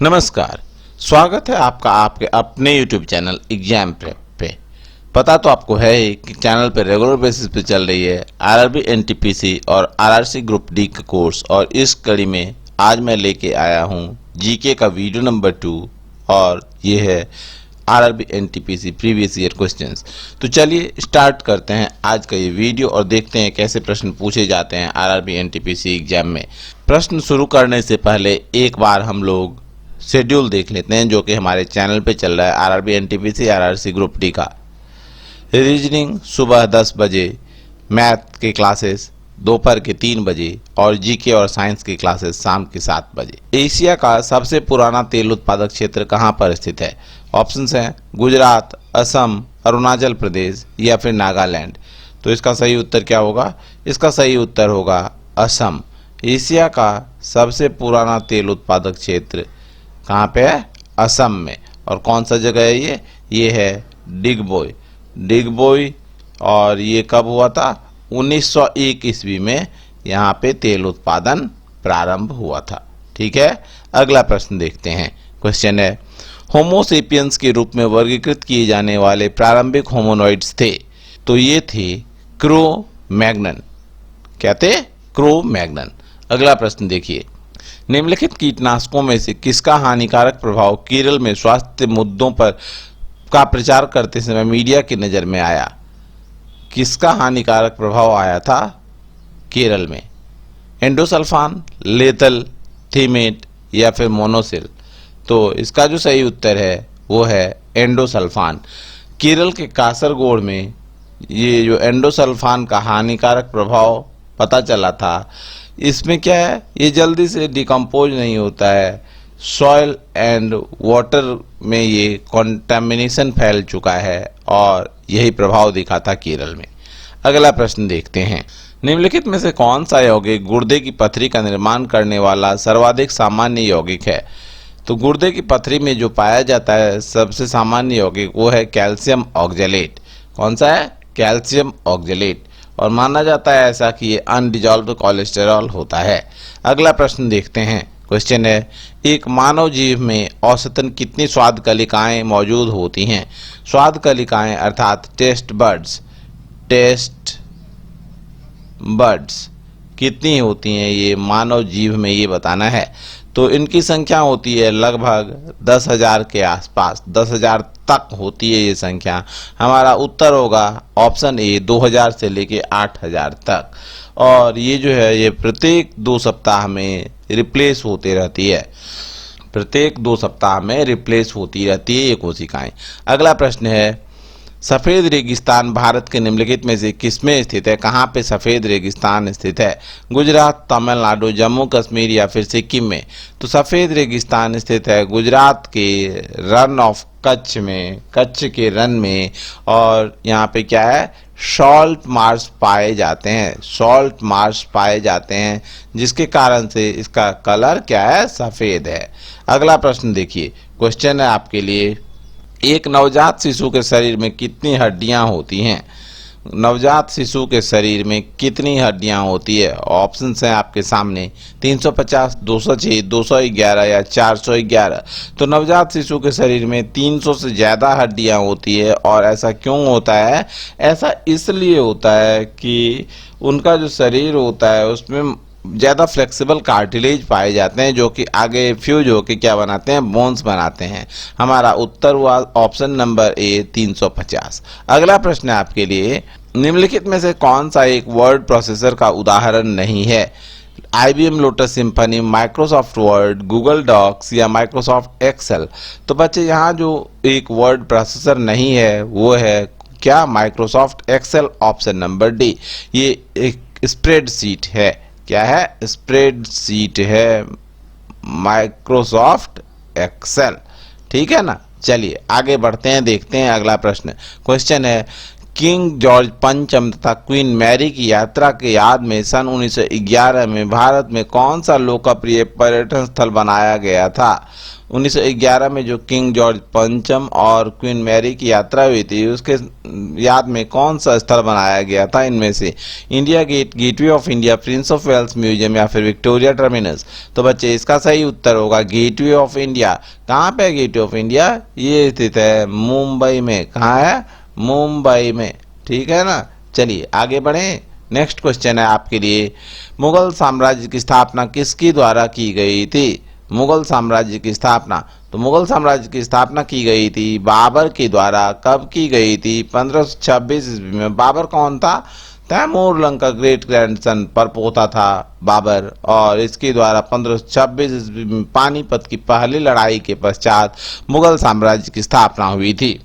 नमस्कार, स्वागत है आपका आपके अपने YouTube चैनल एग्जाम प्रेप पे। पता तो आपको है ही कि चैनल पे रेगुलर बेसिस पे चल रही है आरआरबी एनटीपीसी और आरआरसी ग्रुप डी का कोर्स, और इस कड़ी में आज मैं लेके आया हूँ जीके का वीडियो नंबर 2 और ये है RRB NTPC previous year questions. तो चलिए स्टार्ट करते हैं आज का ये वीडियो और देखते हैं कैसे प्रश्न पूछे जाते हैं आरआरबी एनटीपीसी एग्जाम में। प्रश्न शुरू करने से पहले एक बार हम लोग शेड्यूल देख लेते हैं जो कि हमारे चैनल पे चल रहा है RRB NTPC RRC group D का। रीजनिंग सुबह 10 बजे, मैथ के क्लासेस दोपहर के 3 बजे और जीके और साइंस की क्लासेस शाम के 7 बजे। एशिया का सबसे पुराना तेल उत्पादक क्षेत्र कहाँ पर स्थित है? ऑप्शंस हैं गुजरात, असम, अरुणाचल प्रदेश या फिर नागालैंड। तो इसका सही उत्तर क्या होगा? इसका सही उत्तर होगा असम। एशिया का सबसे पुराना तेल उत्पादक क्षेत्र कहाँ पे है? असम में। और कौन सा जगह है ये है डिगबोई। डिगबोई, और ये कब हुआ था? 1901 ईस्वी में यहाँ पे तेल उत्पादन प्रारंभ हुआ था। ठीक है, अगला प्रश्न देखते हैं। क्वेश्चन है होमोसेपियंस के रूप में वर्गीकृत किए जाने वाले प्रारंभिक होमोनॉइड्स थे। तो ये थे क्रो मैग्नन। क्या थे? Crow Magnon. अगला प्रश्न देखिए, निम्नलिखित कीटनाशकों में से किसका हानिकारक प्रभाव केरल में स्वास्थ्य मुद्दों पर का प्रचार करते समय मीडिया की नजर में आया? किसका हानिकारक प्रभाव आया था केरल में? एंडोसल्फान, लेथल, थीमेट या फिर मोनोसिल? तो इसका जो सही उत्तर है वो है एंडोसल्फान। केरल के कासरगोड में ये जो एंडोसल्फान का हानिकारक प्रभाव पता चला था, इसमें क्या है, ये जल्दी से डिकम्पोज नहीं होता है, सॉइल एंड वाटर में ये कॉन्टेमिनेशन फैल चुका है और यही प्रभाव दिखा था केरल में। अगला प्रश्न देखते हैं, निम्नलिखित में से कौन सा यौगिक गुर्दे की पथरी का निर्माण करने वाला सर्वाधिक सामान्य यौगिक है? तो गुर्दे की पथरी में जो पाया जाता है सबसे सामान्य यौगिक वो है कैल्शियम ऑक्जेलेट। कौन सा है? Calcium oxalate. और माना जाता है ऐसा कि ये अनडिजॉल्व्ड कोलेस्टेरॉल होता है। अगला प्रश्न देखते हैं। क्वेश्चन है एक मानव जीव में औसतन कितनी स्वाद कलिकाएं मौजूद होती हैं? स्वाद कलिकाएं अर्थात टेस्ट बर्ड्स कितनी होती हैं ये मानव जीव में, ये बताना है। तो इनकी संख्या होती है लगभग 10,000 के आसपास, 10,000 तक होती है ये संख्या। हमारा उत्तर होगा ऑप्शन ए 2000 से लेके 8000 तक। और ये जो है ये प्रत्येक 2 सप्ताह में रिप्लेस होते रहती है, प्रत्येक 2 सप्ताह में रिप्लेस होती रहती है ये कोशिकाएं। अगला प्रश्न है सफ़ेद रेगिस्तान भारत के निम्नलिखित में से किसमें स्थित है? कहाँ पे सफ़ेद रेगिस्तान स्थित है? गुजरात, तमिलनाडु, जम्मू कश्मीर या फिर सिक्किम में? तो सफ़ेद रेगिस्तान स्थित है गुजरात के रन ऑफ कच्छ में, कच्छ के रन में। और यहाँ पे क्या है? सॉल्ट मार्श पाए जाते हैं, सॉल्ट मार्श पाए जाते हैं, जिसके कारण से इसका कलर क्या है? सफ़ेद है। अगला प्रश्न देखिए, क्वेश्चन है आपके लिए एक नवजात शिशु के शरीर में कितनी हड्डियां होती हैं? नवजात शिशु के शरीर में कितनी हड्डियां होती है? ऑप्शंस हैं आपके सामने 350, 206, 211 या 411। तो नवजात शिशु के शरीर में 300 से ज़्यादा हड्डियां होती है। और ऐसा क्यों होता है? ऐसा इसलिए होता है कि उनका जो शरीर होता है उसमें ज़्यादा फ्लेक्सिबल कार्टिलेज पाए जाते हैं जो कि आगे फ्यूज होकर क्या बनाते हैं? बोन्स बनाते हैं। हमारा उत्तर हुआ ऑप्शन नंबर ए 350। अगला प्रश्न है आपके लिए निम्नलिखित में से कौन सा एक वर्ड प्रोसेसर का उदाहरण नहीं है? IBM Lotus Symphony, Microsoft Word, Google Docs या माइक्रोसॉफ्ट एक्सेल? तो बच्चे यहाँ जो एक वर्ड प्रोसेसर नहीं है वो है क्या? Microsoft Excel, option number D. ये एक स्प्रेडशीट है। क्या है? स्प्रेडशीट है माइक्रोसॉफ्ट एक्सेल। ठीक है ना? चलिए आगे बढ़ते हैं, देखते हैं अगला प्रश्न। क्वेश्चन है किंग जॉर्ज पंचम तथा क्वीन मैरी की यात्रा के याद में सन 1911 में भारत में कौन सा लोकप्रिय पर्यटन स्थल बनाया गया था? 1911 में जो किंग जॉर्ज पंचम और क्वीन मैरी की यात्रा हुई थी उसके याद में कौन सा स्थल बनाया गया था इनमें से? India Gate, Gateway of India, Prince of Wales Museum या फिर विक्टोरिया टर्मिनस? तो बच्चे इसका सही उत्तर होगा गेटवे ऑफ इंडिया। कहाँ पे है गेटवे ऑफ इंडिया? ये स्थित है मुंबई में। कहाँ है? मुंबई में। ठीक है ना। चलिए आगे बढ़े। नेक्स्ट क्वेश्चन है आपके लिए, मुगल साम्राज्य की स्थापना किसके द्वारा की गई थी? मुगल साम्राज्य की स्थापना, तो मुगल साम्राज्य की स्थापना की गई थी बाबर के द्वारा। कब की गई थी? 1526 ईस्वी में। बाबर कौन था? तैमूर लंग का ग्रेट ग्रैंडसन परपोता था बाबर, और इसके द्वारा 1526 ईस्वी में पानीपत की पहली लड़ाई के पश्चात मुगल साम्राज्य की स्थापना हुई थी।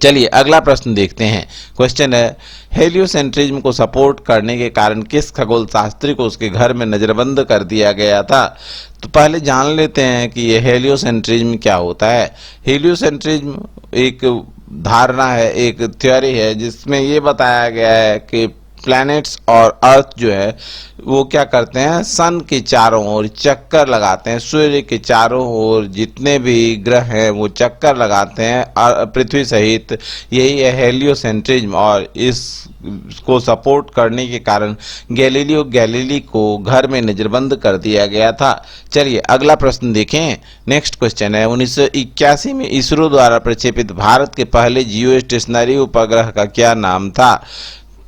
चलिए अगला प्रश्न देखते हैं। क्वेश्चन है, हेलियोसेंट्रिज्म को सपोर्ट करने के कारण किस खगोल शास्त्री को उसके घर में नजरबंद कर दिया गया था? तो पहले जान लेते हैं कि ये हेलियोसेंट्रिज्म क्या होता है। हेलियोसेंट्रिज्म एक धारणा है, एक थ्योरी है जिसमें ये बताया गया है कि प्लैनेट्स और अर्थ जो है वो क्या करते हैं, सन के चारों ओर चक्कर लगाते हैं। सूर्य के चारों ओर जितने भी ग्रह हैं वो चक्कर लगाते हैं पृथ्वी सहित। यही है हेलियोसेंट्रिज्म, और इसको सपोर्ट करने के कारण गैलीलियो गैलीली को घर में नजरबंद कर दिया गया था। चलिए अगला प्रश्न देखें। नेक्स्ट क्वेश्चन है, 1981 में इसरो द्वारा प्रक्षेपित भारत के पहले जियो स्टेशनरी उपग्रह का क्या नाम था?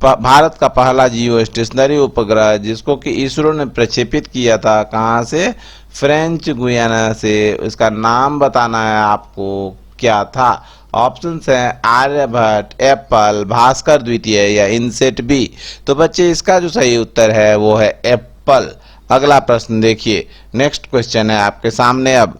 भारत का पहला जियो स्टेशनरी उपग्रह जिसको कि इसरो ने प्रक्षेपित किया था, कहाँ से? फ्रेंच गुयाना से। इसका नाम बताना है आपको, क्या था? ऑप्शंस हैं आर्यभट्ट, एप्पल, भास्कर द्वितीय या इनसेट बी। तो बच्चे इसका जो सही उत्तर है वो है एप्पल। अगला प्रश्न देखिए। नेक्स्ट क्वेश्चन है आपके सामने। अब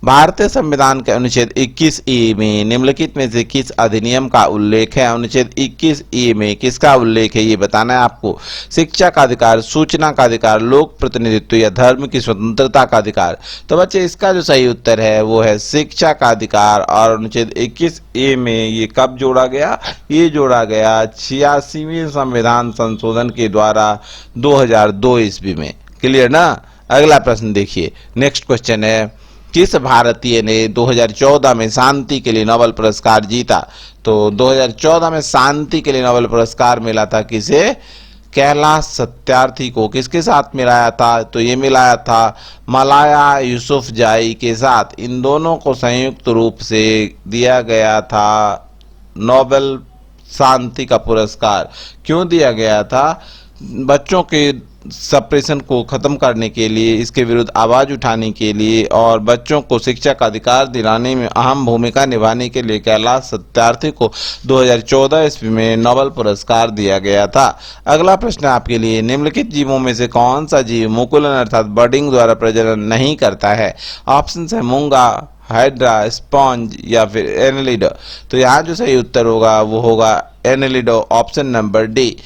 भारतीय संविधान के अनुच्छेद 21 में निम्नलिखित में से किस अधिनियम का उल्लेख है? अनुच्छेद 21 में किसका उल्लेख है ये बताना है आपको। शिक्षा का अधिकार, सूचना का अधिकार, लोक प्रतिनिधित्व या धर्म की स्वतंत्रता का अधिकार? तो बच्चे इसका जो सही उत्तर है वो है शिक्षा का अधिकार। और अनुच्छेद 21 में ये कब जोड़ा गया? ये जोड़ा गया 86वें संविधान संशोधन के द्वारा 2002 ईस्वी में। क्लियर ना। अगला प्रश्न देखिए। नेक्स्ट क्वेश्चन है, किस भारतीय ने 2014 में शांति के लिए नोबेल पुरस्कार जीता? तो 2014 में शांति के लिए नोबेल पुरस्कार मिला था किसे? कैलाश सत्यार्थी को। किसके साथ मिलाया था? तो ये मिलाया था मलाया यूसुफजाई के साथ। इन दोनों को संयुक्त रूप से दिया गया था नोबेल शांति का पुरस्कार। क्यों दिया गया था? बच्चों के सप्रेशन को खत्म करने के लिए, इसके विरुद्ध आवाज उठाने के लिए और बच्चों को शिक्षा का अधिकार दिलाने में अहम भूमिका निभाने के लिए कैलाश सत्यार्थी को 2014 ईस्वी में नोबेल पुरस्कार दिया गया था। अगला प्रश्न आपके लिए, निम्नलिखित जीवों में से कौन सा जीव मुकुलन अर्थात बर्डिंग द्वारा प्रजनन नहीं करता है? ऑप्शन है मूंगा, हाइड्रा, स्पॉन्ज या फिर एनेलिडो। तो यहाँ जो सही उत्तर होगा वो होगा एनेलिडो, ऑप्शन नंबर डी।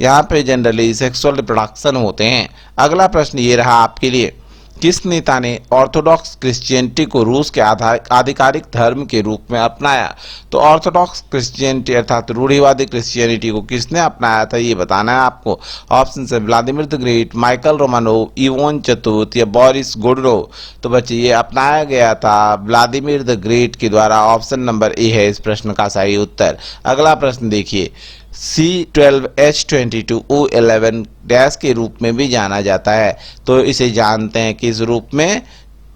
यहाँ पे जनरली सेक्सुअल रिप्रोडक्शन होते हैं। अगला प्रश्न ये रहा आपके लिए, किस नेता ने ऑर्थोडॉक्स क्रिश्चियनिटी को रूस के आधिकारिक धर्म के रूप में अपनाया? तो ऑर्थोडॉक्स क्रिश्चियनिटी अर्थात रूढ़िवादी क्रिश्चियनिटी को किसने अपनाया था ये बताना है आपको। ऑप्शन है Vladimir the great, Michael Romanov, Yvonne चतुर्थ या बोरिस गोडरोव। तो बच्चे ये अपनाया गया था व्लादिमीर द ग्रेट के द्वारा। ऑप्शन नंबर ए है इस प्रश्न का सही उत्तर। अगला प्रश्न देखिए, C12H22O11 डैश के रूप में भी जाना जाता है। तो इसे जानते हैं किस रूप में?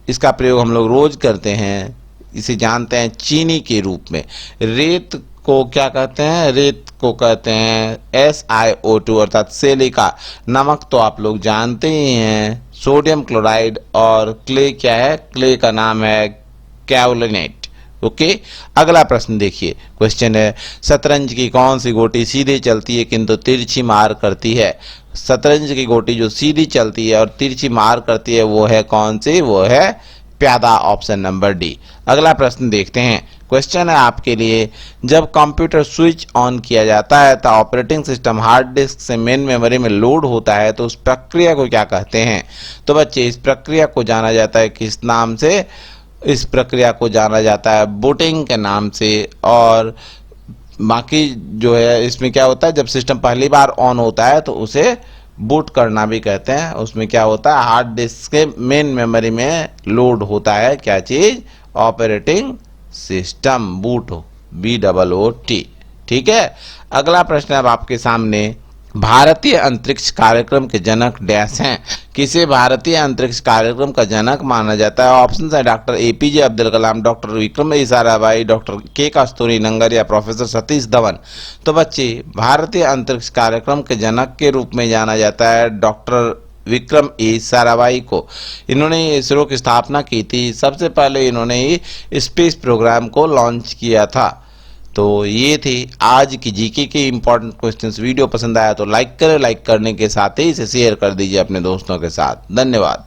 इसका प्रयोग हम लोग रोज करते हैं। इसे जानते हैं चीनी के रूप में। रेत को क्या कहते हैं? रेत को कहते हैं SiO2 अर्थात सिलिका। नमक तो आप लोग जानते ही हैं, सोडियम क्लोराइड। और क्ले क्या है? क्ले का नाम है कैओलिनेट। ओके। अगला प्रश्न देखिए। क्वेश्चन है, शतरंज की कौन सी गोटी सीधे चलती है किंतु तिरछी मार करती है? शतरंज की गोटी जो सीधी चलती है और तिरछी मार करती है वो है कौन सी? वो है प्यादा, ऑप्शन नंबर डी। अगला प्रश्न देखते हैं। क्वेश्चन है आपके लिए, जब कंप्यूटर स्विच ऑन किया जाता है तो ऑपरेटिंग सिस्टम हार्ड डिस्क से मेन मेमोरी में लोड होता है, तो उस प्रक्रिया को क्या कहते हैं? तो बच्चे इस प्रक्रिया को जाना जाता है किस नाम से? इस प्रक्रिया को जाना जाता है बूटिंग के नाम से। और बाकी जो है इसमें क्या होता है, जब सिस्टम पहली बार ऑन होता है तो उसे बूट करना भी कहते हैं। उसमें क्या होता है, हार्ड डिस्क के मेन मेमोरी में लोड होता है क्या चीज, ऑपरेटिंग सिस्टम, बूट हो, BOOT। ठीक है। अगला प्रश्न अब आपके सामने, भारतीय अंतरिक्ष कार्यक्रम के जनक डैश हैं। किसे भारतीय अंतरिक्ष कार्यक्रम का जनक माना जाता है? ऑप्शन है doctor APJ Abdul Kalam, doctor Vikram Sarabhai, doctor के कस्तूरीरंगन या प्रोफेसर सतीश धवन। तो बच्चे, भारतीय अंतरिक्ष कार्यक्रम के जनक के रूप में जाना जाता है डॉक्टर विक्रम साराभाई को। इन्होंने इसरो की स्थापना की थी। सबसे पहले इन्होंने ही स्पेस प्रोग्राम को लॉन्च किया था। तो ये थी आज की जीके के इंपॉर्टेंट क्वेश्चंस। वीडियो पसंद आया तो लाइक करें, लाइक करने के साथ ही इसे शेयर कर दीजिए अपने दोस्तों के साथ। धन्यवाद।